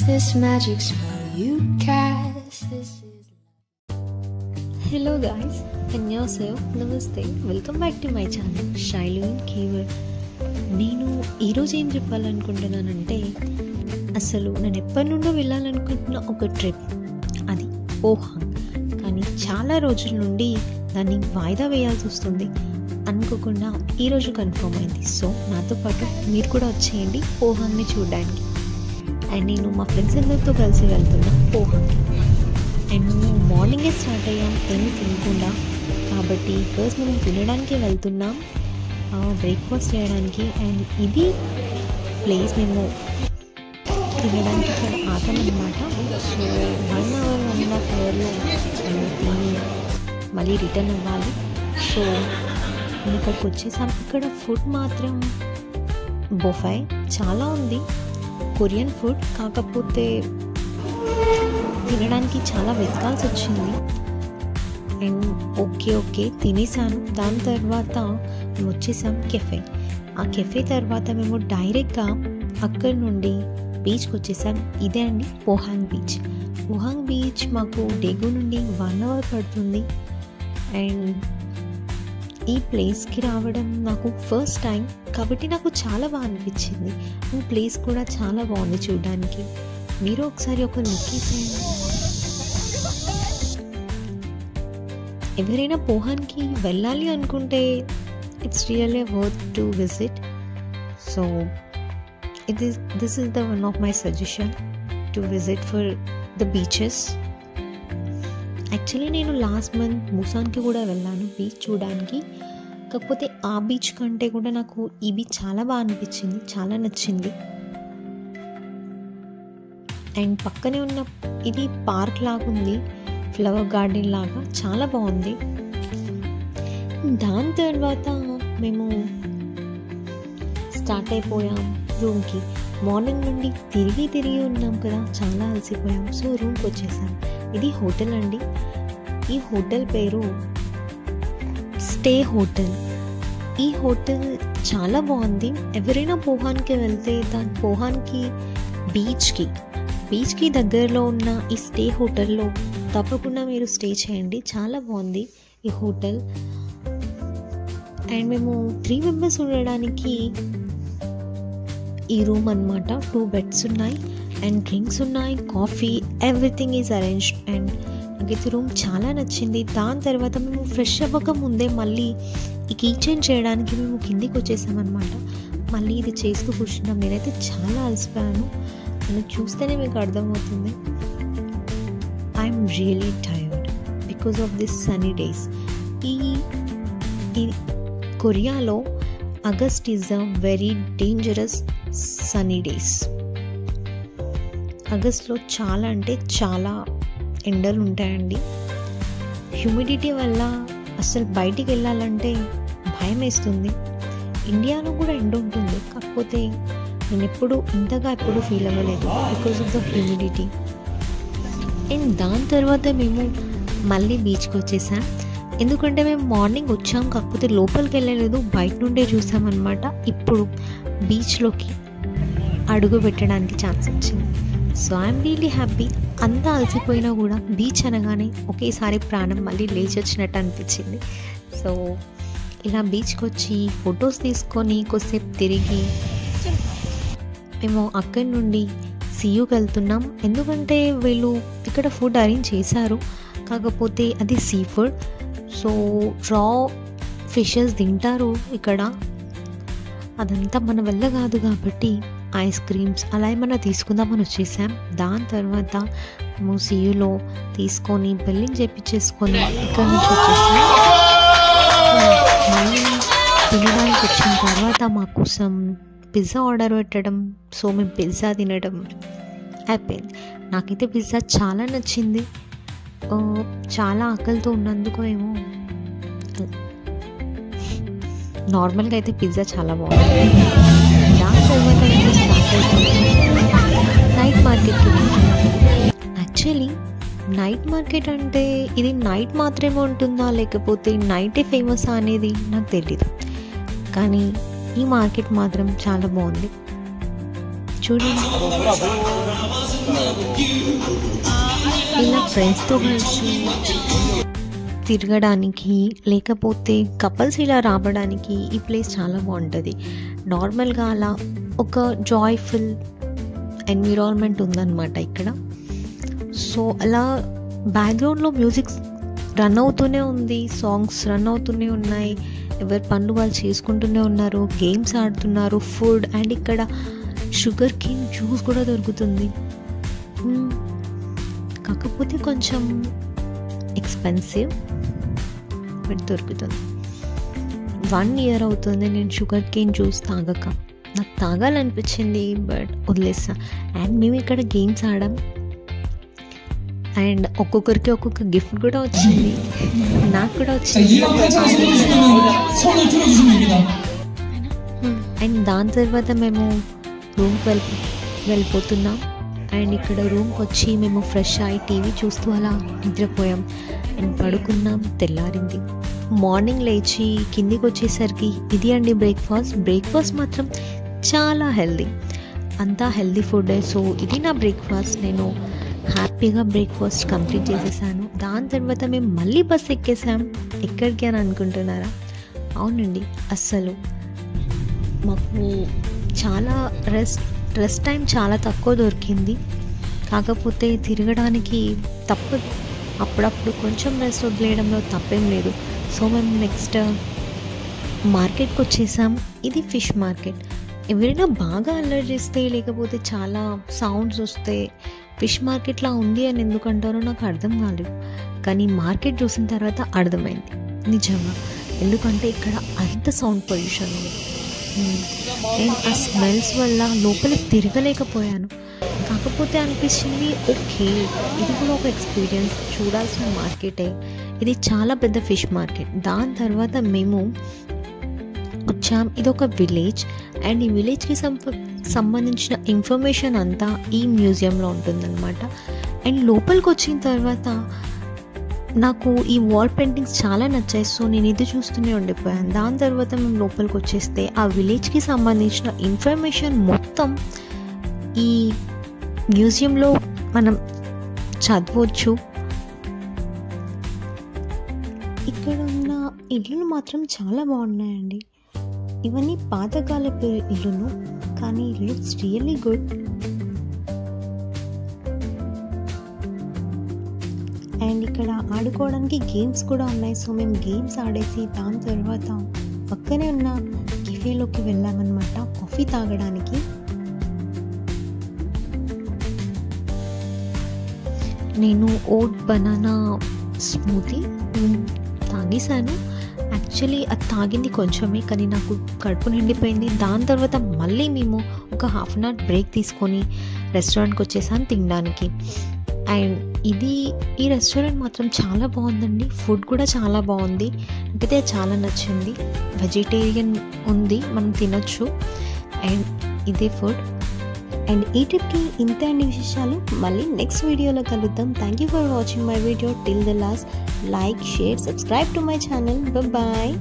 this magic spell you cast? This is Hello guys, annyeonghaseyo, namaste, welcome back to my channel Shailu in Keyword. నేను ఈరోజు ఏం చెప్పాలనుకుంటున్నానంటే అసలు నేను ఎప్పటి నుండో వెళ్ళాలనుకుంటున్న ఒక ట్రిప్, అది పోహాంగ్. కానీ చాలా రోజుల నుండి దాన్ని వాయిదా వేయాల్సి వస్తుంది. అనుకోకుండా ఈరోజు కన్ఫర్మ్ అయింది. సో నాతో పాటు మీరు కూడా వచ్చేయండి పోహాంగ్ని చూడడానికి. అండ్ నేను మా ఫ్రెండ్స్ అందరితో కలిసి వెళ్తున్నా పోహాంగ్. అండ్ మేము మార్నింగే స్టార్ట్ అయ్యాం ఏమీ తినకుండా. కాబట్టి ఫస్ట్ మేము తినడానికి వెళ్తున్నాం, బ్రేక్ఫాస్ట్ చేయడానికి. అండ్ ఇది ప్లేస్ మేము తినడానికి ఇక్కడ ఆపామన్నమాట. సో 1 అవర్ 1.5 అవర్లో మేము తిని మళ్ళీ రిటర్న్ అవ్వాలి. సో మేము ఇక్కడికి వచ్చేసాం. ఇక్కడ ఫుడ్ మాత్రం బొఫే చాలా ఉంది, కొరియన్ ఫుడ్. కాకపోతే తినడానికి చాలా వెతకాల్సి వచ్చింది. అండ్ ఓకే తినేసాను. దాని తర్వాత మేము వచ్చేసాం కెఫే. ఆ కెఫే తర్వాత మేము డైరెక్ట్గా అక్కడి నుండి బీచ్కి వచ్చేసాం. ఇదే అండి పోహాంగ్ బీచ్. పోహాంగ్ బీచ్ మాకు డేగు నుండి 1 అవర్ పడుతుంది. అండ్ ఈ ప్లేస్కి రావడం నాకు ఫస్ట్ టైం కాబట్టి నాకు చాలా బాగా అనిపించింది. ఈ ప్లేస్ కూడా చాలా బాగుంది చూడడానికి. మీరు ఒకసారి ఒక లుక్ వేసేయండి. ఎవరైనా పోహాంగ్కి వెళ్ళాలి అనుకుంటే it's really worth to visit. So this is the one of my suggestion to visit for the beaches. Actually నేను లాస్ట్ మంత్ ముసాన్కి కూడా వెళ్ళాను బీచ్ చూడడానికి. కాకపోతే ఆ బీచ్ కంటే కూడా నాకు ఈ బీచ్ చాలా బాగా అనిపించింది, చాలా నచ్చింది. అండ్ పక్కనే ఉన్న ఇది పార్క్ లాగా ఉంది, ఫ్లవర్ గార్డెన్ లాగా, చాలా బాగుంది. దాని తర్వాత మేము స్టార్ట్ అయిపోయాం రూమ్కి. మార్నింగ్ నుండి తిరిగి ఉన్నాం కదా, చాలా అలసిపోయాం. సో రూమ్కి వచ్చేసాం. ఇది హోటల్ అండి. ఈ హోటల్ పేరు స్టే హోటల్. ఈ హోటల్ చాలా బాగుంది. ఎవరైనా పోహాంగ్కి వెళ్తే దాని పోహాంగ్కి బీచ్కి దగ్గరలో ఉన్న ఈ స్టే హోటల్లో తప్పకుండా మీరు స్టే చేయండి. చాలా బాగుంది ఈ హోటల్. అండ్ మేము 3 మెంబర్స్ ఉండడానికి ఈ రూమ్ అన్నమాట. 2 బెడ్స్ ఉన్నాయి అండ్ డ్రింక్స్ ఉన్నాయి, coffee, everything is arranged. And నాకైతే రూమ్ చాలా నచ్చింది. దాని తర్వాత మేము ఫ్రెష్ అవ్వక ముందే మళ్ళీ ఈ కిచెన్ చేయడానికి మేము కిందికి వచ్చేసామన్నమాట. మళ్ళీ ఇది చేస్తూ కూర్చున్నాం. నేనైతే చాలా అలసిపోయాను. నన్ను చూస్తేనే మీకు అర్థమవుతుంది. I'm really tired because of this sunny days. ఈ కొరియాలో August is a very dangerous sunny days. ఆగస్ట్లో చాలా అంటే చాలా ఎండలు ఉంటాయండి. హ్యూమిడిటీ వల్ల అసలు బయటికి వెళ్ళాలంటే భయం వేస్తుంది. ఇండియాలో కూడా ఎండ ఉంటుంది, కాకపోతే నేను ఎప్పుడు ఫీల్ అవ్వలేదు because of the humidity. And దాని తర్వాత మేము మళ్ళీ బీచ్కి వచ్చేసాం. ఎందుకంటే మేము మార్నింగ్ వచ్చాం, కాకపోతే లోపలికి వెళ్ళలేదు, బయట నుండే చూసామన్నమాట. ఇప్పుడు బీచ్లోకి అడుగు పెట్టడానికి ఛాన్స్ వచ్చింది. So I'm really happy. అంతా అలసిపోయినా కూడా బీచ్ అనగానే ఒకేసారి ప్రాణం మళ్ళీ లేచి వచ్చినట్టు అనిపించింది. సో ఇలా బీచ్కి వచ్చి ఫొటోస్ తీసుకొని కొద్దిసేపు తిరిగి మేము అక్కడి నుండి సీయూకి వెళ్తున్నాం. ఎందుకంటే వీళ్ళు ఇక్కడ ఫుడ్ అరేంజ్ చేశారు, కాకపోతే అది సీ ఫుడ్. సో రా ఫిషెస్ తింటారు ఇక్కడ. అదంతా మన వల్ల కాదు కాబట్టి ఐస్ క్రీమ్స్ అలా ఏమన్నా తీసుకుందామని వచ్చేసాం. దాని తర్వాత మేము సీయూలో తీసుకొని బిల్లింగ్ చేపించేసుకొని ఇక్కడి నుంచి వచ్చేసాం. మళ్ళీ తినడానికి వచ్చిన తర్వాత మా కోసం పిజ్జా ఆర్డర్ పెట్టడం. సో మేము పిజ్జా తినడం అయిపోయింది. నాకైతే పిజ్జా చాలా నచ్చింది. చాలా ఆకలితో ఉన్నందుకు ఏమో నార్మల్గా అయితే పిజ్జా చాలా బాగుంది. దాని తర్వాత నేను స్టార్ట్ అయిపోయింది నైట్ మార్కెట్కి. యాక్చువల్లీ నైట్ మార్కెట్ అంటే ఇది నైట్ మాత్రమే ఉంటుందా లేకపోతే నైటే ఫేమసా అనేది నాకు తెలీదు. కానీ ఈ మార్కెట్ మాత్రం చాలా బాగుంది. చూడండి. ఇలా ఫ్రెండ్స్తో కలిసి తిరగడానికి లేకపోతే కపుల్స్ ఇలా రావడానికి ఈ ప్లేస్ చాలా బాగుంటుంది. నార్మల్గా అలా ఒక జాయ్ఫుల్ ఎన్విరాన్మెంట్ ఉందన్నమాట ఇక్కడ. సో అలా బ్యాక్గ్రౌండ్లో మ్యూజిక్ రన్ అవుతూనే ఉంది, సాంగ్స్ రన్ అవుతూనే ఉన్నాయి, ఎవరి పనులు వాళ్ళు చేసుకుంటూనే ఉన్నారు, గేమ్స్ ఆడుతున్నారు, ఫుడ్, అండ్ ఇక్కడ షుగర్ కేన్ జ్యూస్ కూడా దొరుకుతుంది. కాకపోతే కొంచెం ఎక్స్పెన్సివ్, బట్ దొరుకుతుంది. 1 year అవుతుంది నేను షుగర్ కేన్ జ్యూస్ తాగక. నాకు తాగాలనిపించింది బట్ వదిలేసా. అండ్ మేము ఇక్కడ గేమ్స్ ఆడాం అండ్ ఒక్కొక్కరికి ఒక్కొక్క గిఫ్ట్ కూడా వచ్చింది. నాకు కూడా వచ్చింది. అండ్ దాని తర్వాత మేము రూమ్కి వెళ్ళిపోతున్నాం. అండ్ ఇక్కడ రూమ్కి వచ్చి మేము ఫ్రెష్ అయ్యి టీవీ చూస్తూ అలా నిద్రపోయాం అండ్ పడుకున్నాం. తెల్లారింది. మార్నింగ్ లేచి కిందికి వచ్చేసరికి ఇది అండి బ్రేక్ఫాస్ట్ మాత్రం చాలా హెల్దీ, అంతా హెల్దీ ఫుడ్. సో ఇది నా బ్రేక్ఫాస్ట్. నేను హ్యాపీగా బ్రేక్ఫాస్ట్ కంప్లీట్ చేసేసాను. దాని తర్వాత మేము మళ్ళీ బస్ ఎక్కేసాం. ఎక్కడికి అని అనుకుంటున్నారా? అవునండి, అస్సలు మాకు చాలా రెస్ట్ టైం చాలా తక్కువ దొరికింది. కాకపోతే తిరగడానికి తప్పదు, అప్పుడప్పుడు కొంచెం రెస్ట్ వదిలేయడంలో తప్పేం లేదు. సో మేము నెక్స్ట్ మార్కెట్కి వచ్చేసాం. ఇది ఫిష్ మార్కెట్. ఎవరైనా బాగా అల్లరి చేస్తే లేకపోతే చాలా సౌండ్స్ వస్తే ఫిష్ మార్కెట్లా ఉంది అని ఎందుకంటారో నాకు అర్థం కాలేదు. కానీ మార్కెట్ చూసిన తర్వాత అర్థమైంది నిజంగా. ఎందుకంటే ఇక్కడ అంత సౌండ్ పొల్యూషన్ ఉంది. నేను ఆ స్మెల్స్ వల్ల లోపలికి తిరగలేకపోయాను. కాకపోతే అనిపించింది ఓకే, ఇది కూడా ఒక ఎక్స్పీరియన్స్, చూడాల్సిన మార్కెటే. ఇది చాలా పెద్ద ఫిష్ మార్కెట్. దాని తర్వాత మేము వచ్చాం. ఇది ఒక విలేజ్ అండ్ ఈ విలేజ్కి సంబంధించిన ఇన్ఫర్మేషన్ అంతా ఈ మ్యూజియంలో ఉంటుందన్నమాట. అండ్ లోపలికి వచ్చిన తర్వాత నాకు ఈ వాల్ పెయింటింగ్స్ చాలా నచ్చాయి. సో నేను ఇది చూస్తూనే ఉండిపోయాను. దాని తర్వాత మేము లోపలికి వచ్చేస్తే ఆ విలేజ్కి సంబంధించిన ఇన్ఫర్మేషన్ మొత్తం ఈ మ్యూజియంలో మనం చదవచ్చు. ఇక్కడ ఉన్న ఇల్లులు మాత్రం చాలా బాగున్నాయండి. ఇవన్నీ పాతకాలపు ఇల్లులు, కానీ it looks really good. And ఇక్కడ ఆడుకోవడానికి గేమ్స్ కూడా ఉన్నాయి. సో మేము గేమ్స్ ఆడేసి దాని తర్వాత పక్కనే ఉన్న కెఫేలోకి వెళ్ళామన్నమాట కాఫీ తాగడానికి. నేను ఓట్ బనానా స్మూతీ తాగేసాను. యాక్చువల్లీ అది తాగింది కొంచెమే, కానీ నాకు కడుపు నిండిపోయింది. దాని తర్వాత మళ్ళీ మేము ఒక 1/2 hour బ్రేక్ తీసుకొని రెస్టారెంట్కి వచ్చేసాను తినడానికి. అండ్ ఈ రెస్టారెంట్ మాత్రం చాలా బాగుందండి. ఫుడ్ కూడా చాలా బాగుంది, నాకైతే చాలా నచ్చింది. వెజిటేరియన్ ఉంది, మనం తినొచ్చు. అండ్ ఇదే ఫుడ్. అండ్ ఈ ట్రిప్కి ఇంతే అండి విశేషాలు. మళ్ళీ నెక్స్ట్ వీడియోలో కలుద్దాం. Thank you for watching my video till the last. Like, share, subscribe to my channel. Bye.